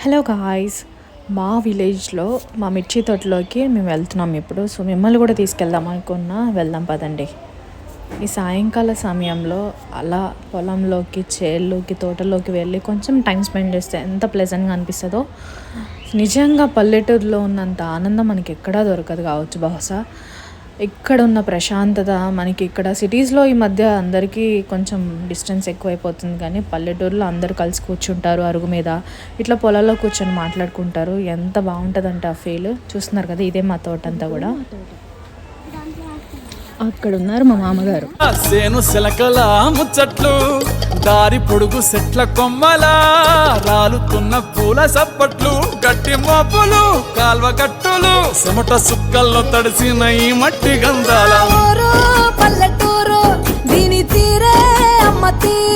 Hello guys, మా విలేజ్లో మా మిర్చి తోటలోకి మేము వెళ్తున్నాం ఇప్పుడు. సో మిమ్మల్ని కూడా తీసుకెళ్దాం అనుకున్నా. వెళ్దాం పదండి. ఈ సాయంకాల సమయంలో అలా పొలంలోకి, చేల్లోకి, తోటలోకి వెళ్ళి కొంచెం టైం స్పెండ్ చేస్తే ఎంత ప్లెజెంట్గా అనిపిస్తుందో. నిజంగా పల్లెటూరులో ఉన్నంత ఆనందం మనకి ఎక్కడా దొరకదు కావచ్చు బహుశా. ఇక్కడ ఉన్న ప్రశాంతత మనకి ఇక్కడ సిటీస్లో ఈ మధ్య అందరికీ కొంచెం డిస్టెన్స్ ఎక్కువైపోతుంది, కానీ పల్లెటూరులో అందరూ కలిసి కూర్చుంటారు అరుగు మీద, ఇట్లా పొలాల్లో కూర్చొని మాట్లాడుకుంటారు. ఎంత బాగుంటుందంటే ఆ ఫీల్. చూస్తున్నారు కదా, ఇదే మా తోట అంతా కూడా. అక్కడ ఉన్నారు మా మామగారు. సేను సిలకల ముచ్చట్లు, దారి పొడుగు సెట్ల కొమ్మలా, రాలుతున్న పూల సప్పట్లు, గట్టి మోపులు, కాల్వ గట్టులు, చెమట సుక్కల్లో తడిసిన ఈ మట్టి గంధాల పల్లెటూరు దీని తీరే అమ్మ తీరే.